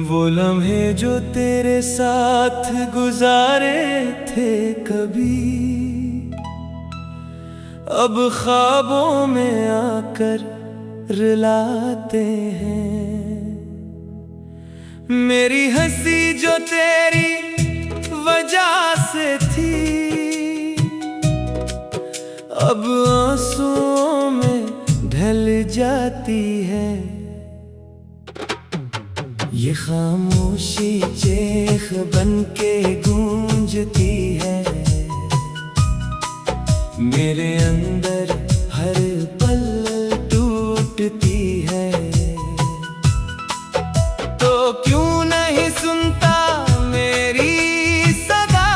वो लम्हे जो तेरे साथ गुजारे थे कभी, अब ख्वाबों में आकर रुलाते हैं। मेरी हंसी जो तेरी वजह से थी, अब आंसुओं में ढल जाती है। ये खामोशी चेख बनके गूंजती है, मेरे अंदर हर पल टूटती है। तो क्यों नहीं सुनता मेरी सदा,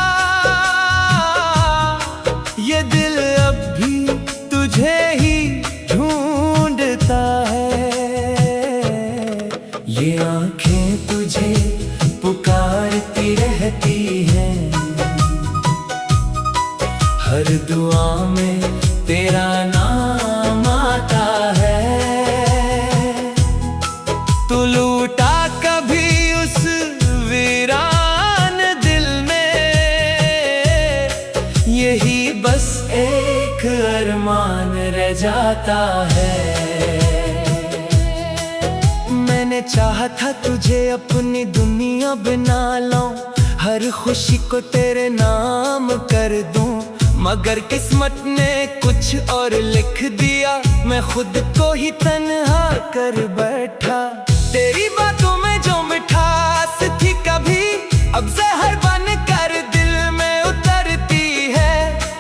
ये दिल अब भी तुझे ही ढूंढता है। ये आंखें तुझे पुकारती रहती हैं, हर दुआ में तेरा नाम आता है। तू लूटा कभी उस वीरान दिल में, यही बस एक अरमान रह जाता है। मैंने चाहा था तुझे अपनी दुनिया बना लाऊं, हर खुशी को तेरे नाम कर दूं, मगर किस्मत ने कुछ और लिख दिया। मैं खुद को ही तन्हा कर बैठा। तेरी बातों में जो मिठास थी कभी, अब जहर बन कर दिल में उतरती है।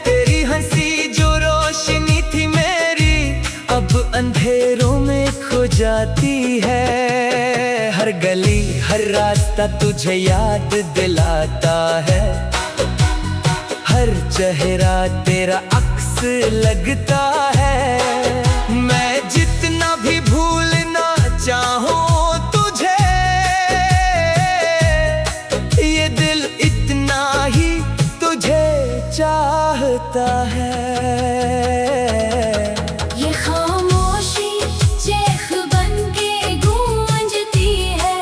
तेरी हंसी जो रोशनी थी मेरी, अब अंधेरों में खो जाती है। हर गली हर रास्ता तुझे याद दिलाता है, हर चेहरा तेरा अक्स लगता है। मैं जितना भी भूलना चाहूं तुझे, ये दिल इतना ही तुझे चाहता है। ये खामोशी चेख बनके गूंजती है,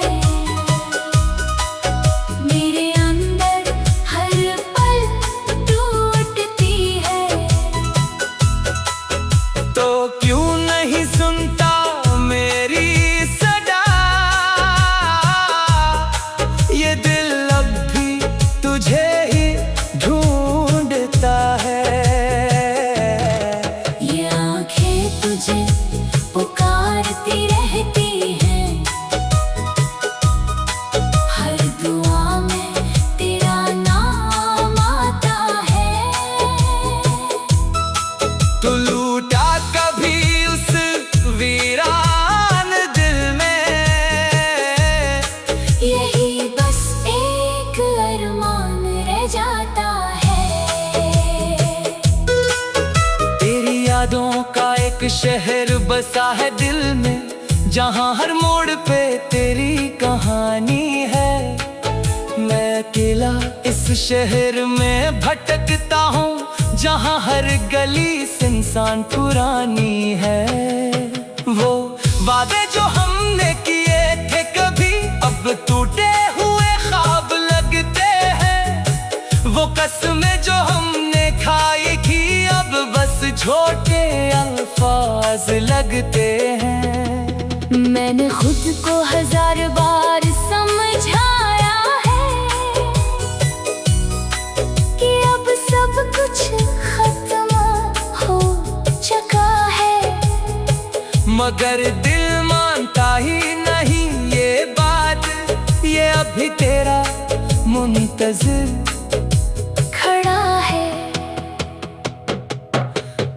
मेरे अंदर हर पल टूटती है। तो क्यों नहीं सुनता मेरी सदा, ये दिल अब भी तुझे ही ढूंढता है। ये आंखें तुझे पुकारती रहती हैं, हर दुआ में तेरा नाम आता है। तू लूटा कभी उस वीरान दिल में, यही बस एक अरमान रह जाता है। तेरी यादों का एक शहर बसा है दिल में, जहाँ हर मोड़ पे तेरी कहानी है। मैं अकेला इस शहर में भटकता हूँ, जहाँ हर गली सुनसान पुरानी है। वो वादे जो हमने किए थे कभी, अब टूटे हुए ख्वाब लगते हैं। वो कसमें जो हमने खाई थी, अब बस झूठे अल्फाज लगते हैं। मैंने खुद को हजार बार समझाया है कि अब सब कुछ खत्म हो चुका है, मगर दिल मानता ही नहीं ये बात, ये अभी तेरा मुंतज़िर खड़ा है।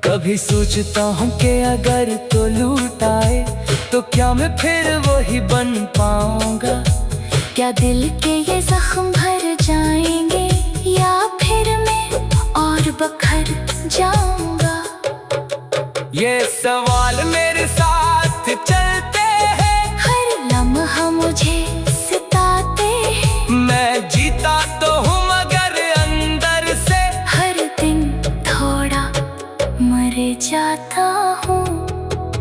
कभी सोचता हूँ कि अगर तो लूट आए, तो क्या मैं फिर वही बन पाऊंगा? क्या दिल के ये जख्म भर जाएंगे, या फिर मैं और बखर जाऊंगा? ये सवाल मेरे साथ चलते हैं, हर लम्हा मुझे सताते हैं। मैं जीता तो हूँ मगर अंदर से हर दिन थोड़ा मर जाता हूँ।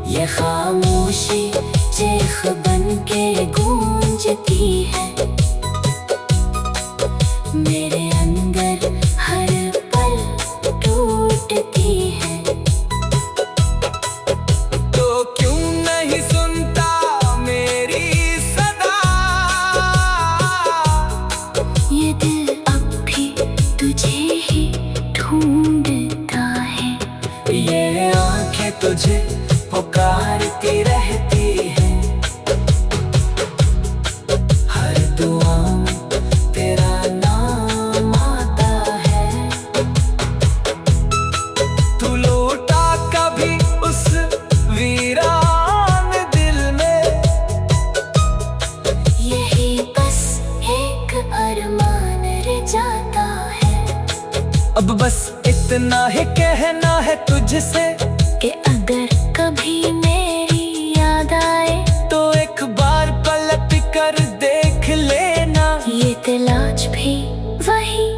ये खामोशी चेख इतना ही कहना है तुझसे कि अगर कभी मेरी याद आए तो एक बार पलट कर देख लेना। ये दिल आज भी वही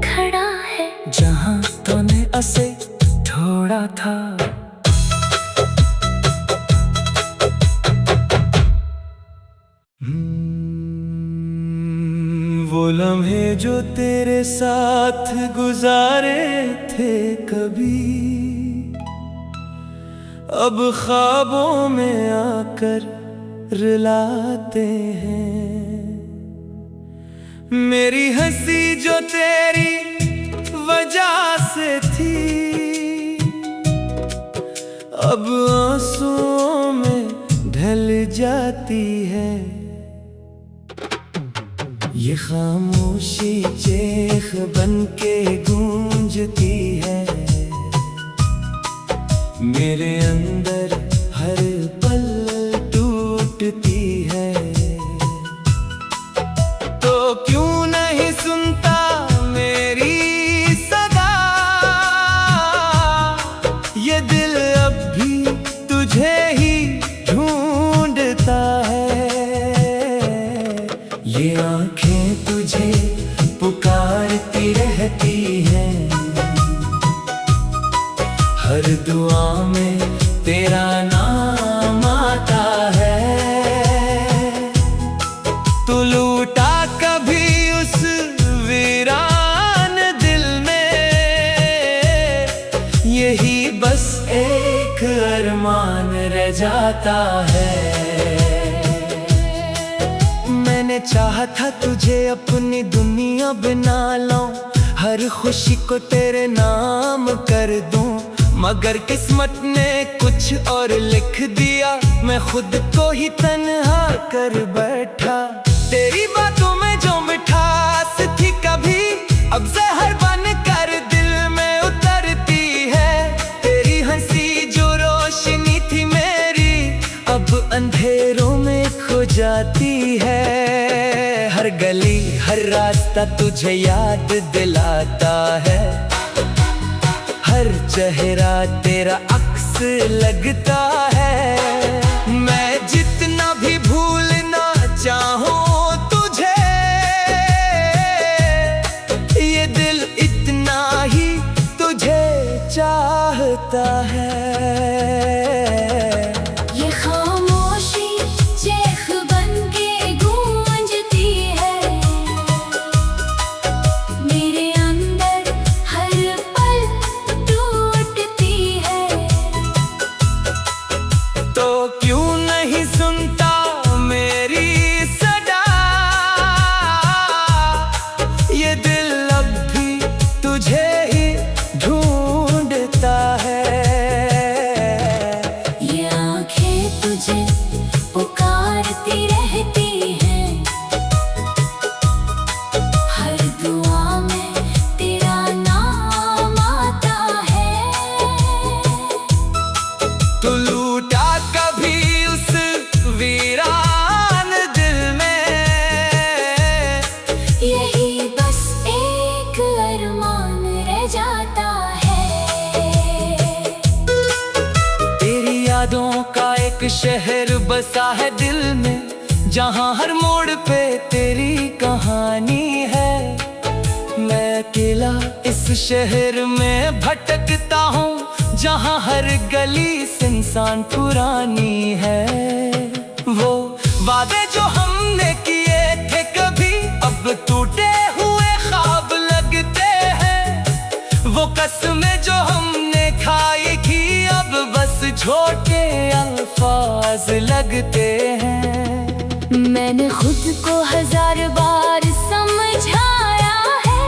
खड़ा है जहाँ तूने उसे छोड़ा था। वो लम्हे जो तेरे साथ गुजारे थे कभी, अब ख्वाबों में आकर रुलाते हैं। मेरी हंसी जो तेरी वजह से थी, अब आंसुओं में ढल जाती है। ये खामोशी चेख बन के गूंजती है, मेरे अंदर हर पल टूटती है। तो क्यों नहीं सुनता मेरी सदा, ये दिल अब भी तुझे ही ढूंढता है। ये आंखें तुझे पुकारती रहती हैं, हर दुआ में तेरा नाम आता है। तू लूटा कभी उस वीरान दिल में, यही बस एक अरमान रह जाता है। मैंने चाहा था तुझे अपनी दुनिया बना लाऊं, हर खुशी को तेरे नाम कर दूं, मगर किस्मत ने कुछ और लिख दिया। मैं खुद को ही तन्हा कर बैठा। तेरी बातों में जो मिठास थी कभी, अब जहर बन कर दिल में उतरती है। तेरी हंसी जो रोशनी थी मेरी, अब अंधेरों में खो जाती है। हर गली हर रास्ता तुझे याद दिलाता है, हर चेहरा तेरा अक्स लगता है। मैं जितना भी भूलना चाहूं तुझे, ये दिल इतना ही तुझे चाहता है। ये खामोशी चेख बन के गूंजती है, मेरे अंदर हर पल टूटती है। तो क्यों नहीं सुनता मेरी सदा, ये दिल अब भी तुझे ही ढूंढता है। ये आंखें तुझे पुकारती रहती हैं, हर दुआ में तेरा नाम आता है। तू लूटा कभी उस वीरान दिल में, यही बस एक अरमान रह जाता है। तेरी यादों का एक शहर बसा है दिल में, जहाँ हर मोड़ पे तेरी कहानी है। मैं अकेला इस शहर में भटकता हूँ, जहाँ हर गली सुनसान पुरानी है। वो वादे जो हमने किए थे कभी, अब टूटे हुए ख्वाब लगते हैं। वो कसमें जो हमने खाई थी, अब बस झूठे अल्फाज लगते हैं। मैंने खुद को 1000 बार समझाया है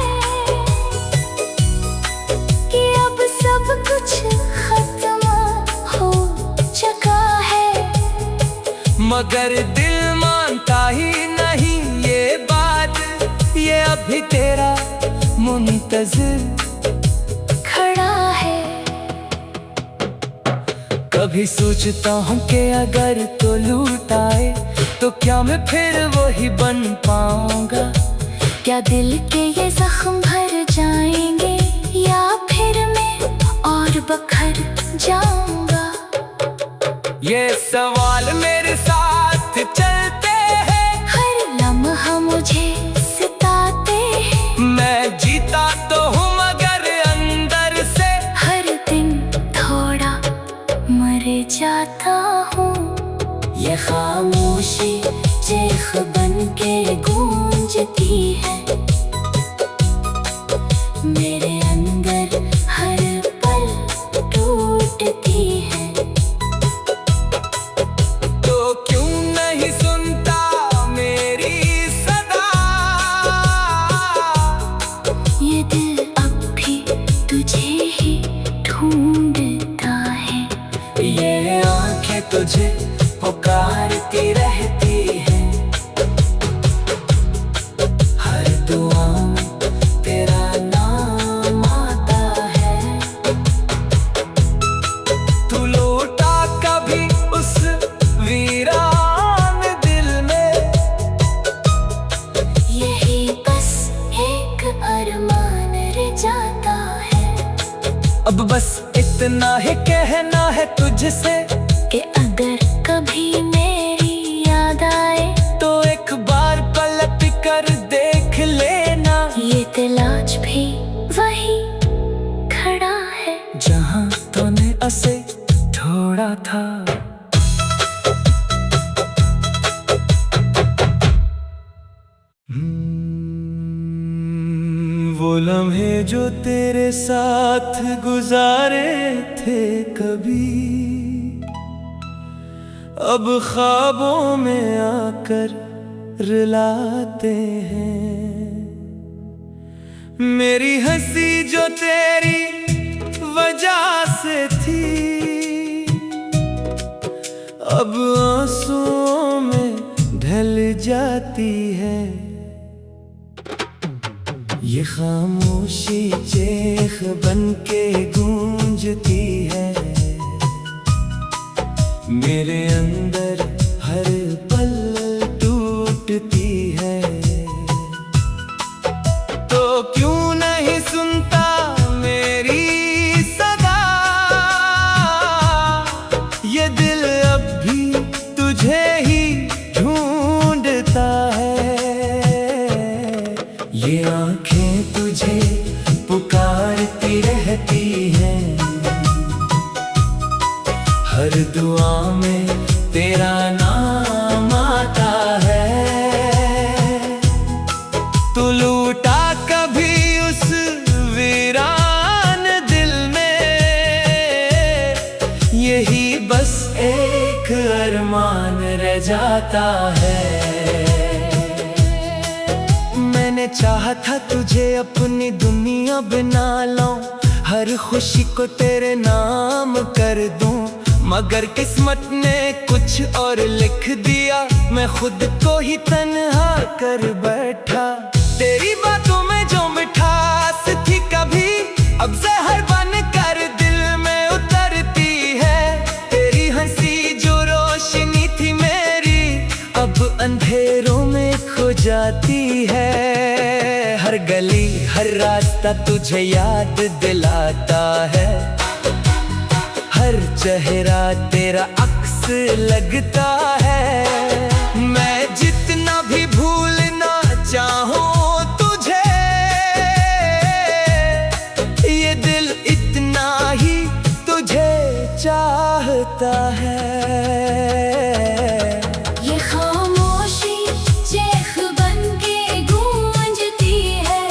कि अब सब कुछ खत्म हो चुका है, मगर दिल मानता ही नहीं ये बात, ये अभी तेरा मुंतज़िर खड़ा है। कभी सोचता हूँ कि अगर तो लूट आए, तो क्या मैं फिर वही बन पाऊंगा? क्या दिल के ये जख्म भर जाएंगे या फिर बखर जाऊंगा। ये सवाल मेरे साथ चलते हैं, हर लम्हा मुझे सताते हैं। मैं जीता तो हूँ मगर अंदर से हर दिन थोड़ा मर जाता हूँ। ये खामोशी चीख बन के गूंजती है, मेरे अंदर हर पल टूटती है। तो क्यों नहीं सुनता मेरी सदा, ये दिल अब भी तुझे ही ढूंढता है। ये आंखें तुझे पुकारती रहती है, हर दुआ में तेरा नाम आता है। तू लौटा कभी उस वीरान दिल में, यही बस एक अरमान रह जाता है। अब बस इतना ही कहना है तुझसे कि अगर कभी मेरी याद आए तो एक बार पलट कर देख लेना। ये दिल आज भी वही खड़ा है, जहाँ तूने उसे छोड़ा था। वो लम्हे जो तेरे साथ गुजारे थे कभी, अब ख्वाबों में आकर रुलाते हैं। मेरी हंसी जो तेरी वजह से थी, अब आंसुओं में ढल जाती है। ये खामोशी चीख बन के गूंजती है, मेरे अंदर हर पल टूटती है। तो क्यों नहीं सुनता मेरी सदा, ये दिल अब भी तुझे ही ढूंढता है। ये आंखें तुझे पुकारती रहती हैं, हर दुआ में तेरा नाम आता है। तू लूटा कभी उस वीरान दिल में, यही बस एक अरमान रह जाता है। मैंने चाहा था तुझे अपनी दुनिया बना लूं, हर खुशी को तेरे नाम कर दूं, मगर किस्मत ने कुछ और लिख दिया। मैं खुद को ही तन्हा कर बैठा। तेरी बातों में जो मिठास थी कभी, अब जहर बन कर दिल में उतरती है। तेरी हंसी जो रोशनी थी मेरी, अब अंधेरों में खो जाती है। हर गली हर रास्ता तुझे याद दिलाता है, हर चेहरा तेरा अक्स लगता है। मैं जितना भी भूलना चाहूं तुझे, ये दिल इतना ही तुझे चाहता है। ये खामोशी चीख बन के गूंजती है,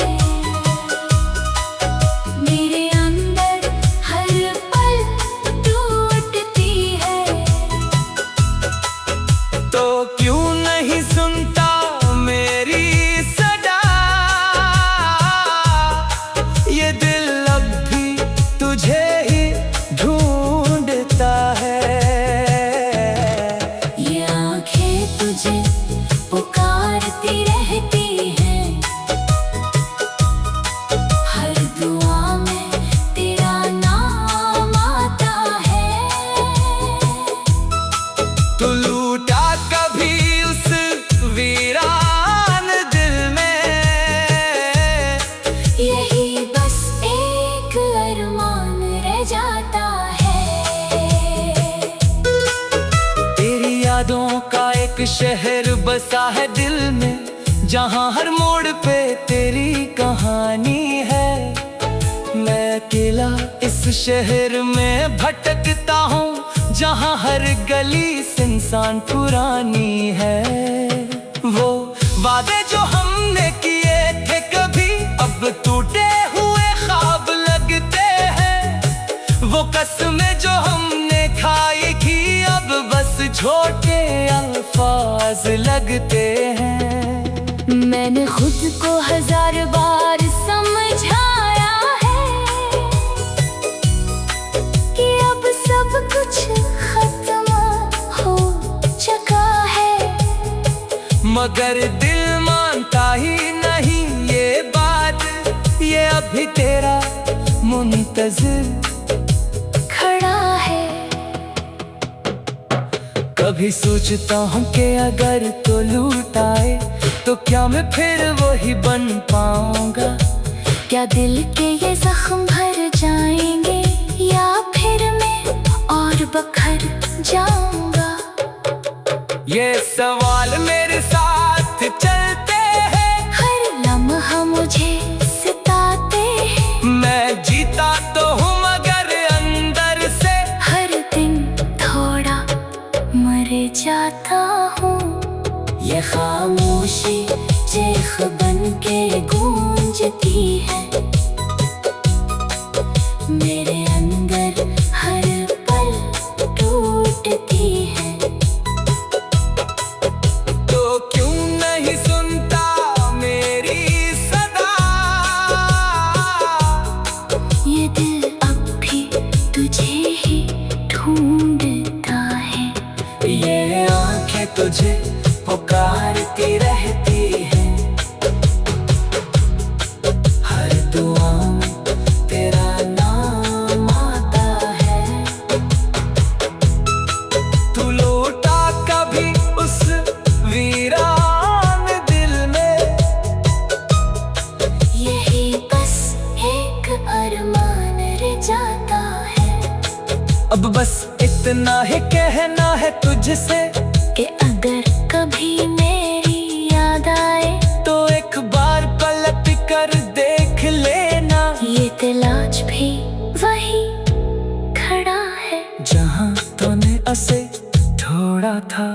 मेरे अंदर हर पल टूटती है। तो क्यों नहीं सुनता मेरी सदा, ये दिल अब भी तुझे ही ढूंढता है। ये आंखें तुझे पुकारती रहती हैं, हर दुआ में तेरा नाम आता है। तू लूटा कभी उस वीरान दिल में, यही बस एक अरमान रह जाता एक शहर बसा है दिल में, जहाँ हर मोड़ पे तेरी कहानी है। मैं अकेला इस शहर में भटकता हूँ, जहाँ हर गली सुनसान पुरानी है। वो वादे जो हमने किए थे कभी, अब टूटे हुए ख्वाब लगते हैं। वो कसमें जो हमने खाई थी, अब बस झूठे अल्फाज लगते हैं। मैंने खुद को 1000 बार समझाया है कि अब सब कुछ खत्म हो चुका है, मगर दिल मानता ही नहीं ये बात। ये अभी तेरा मुंतज़िर खड़ा है। कभी सोचता हूँ कि अगर तो लूट आए, तो क्या मैं फिर वही बन पाऊंगा? क्या दिल के ये जख्म भर जाएंगे, या फिर मैं और बखर जाऊंगा? ये सवाल मेरे साथ चलते हैं, हर लम्हा मुझे सताते हैं। मैं जीता तो हूँ मगर अंदर से हर दिन थोड़ा मर जाता हूँ। ये खामोशी चीख बन के गूंजती है मेरे अंदर, हर पल टूटती है। तो क्यों नहीं सुनता मेरी सदा? ये दिल अब भी तुझे ही ढूंढता है। ये आंखें तुझे पुकारती रहती हैं, हर दुआ में तेरा नाम आता है। तू लौटा कभी उस वीरान दिल में, यही बस एक अरमान रह जाता है। अब बस इतना ही कहना है तुझसे कि अगर कभी मेरी याद आए, तो एक बार पलट कर देख लेना। ये दिल आज भी वही खड़ा है, जहाँ तूने उसे छोड़ा था।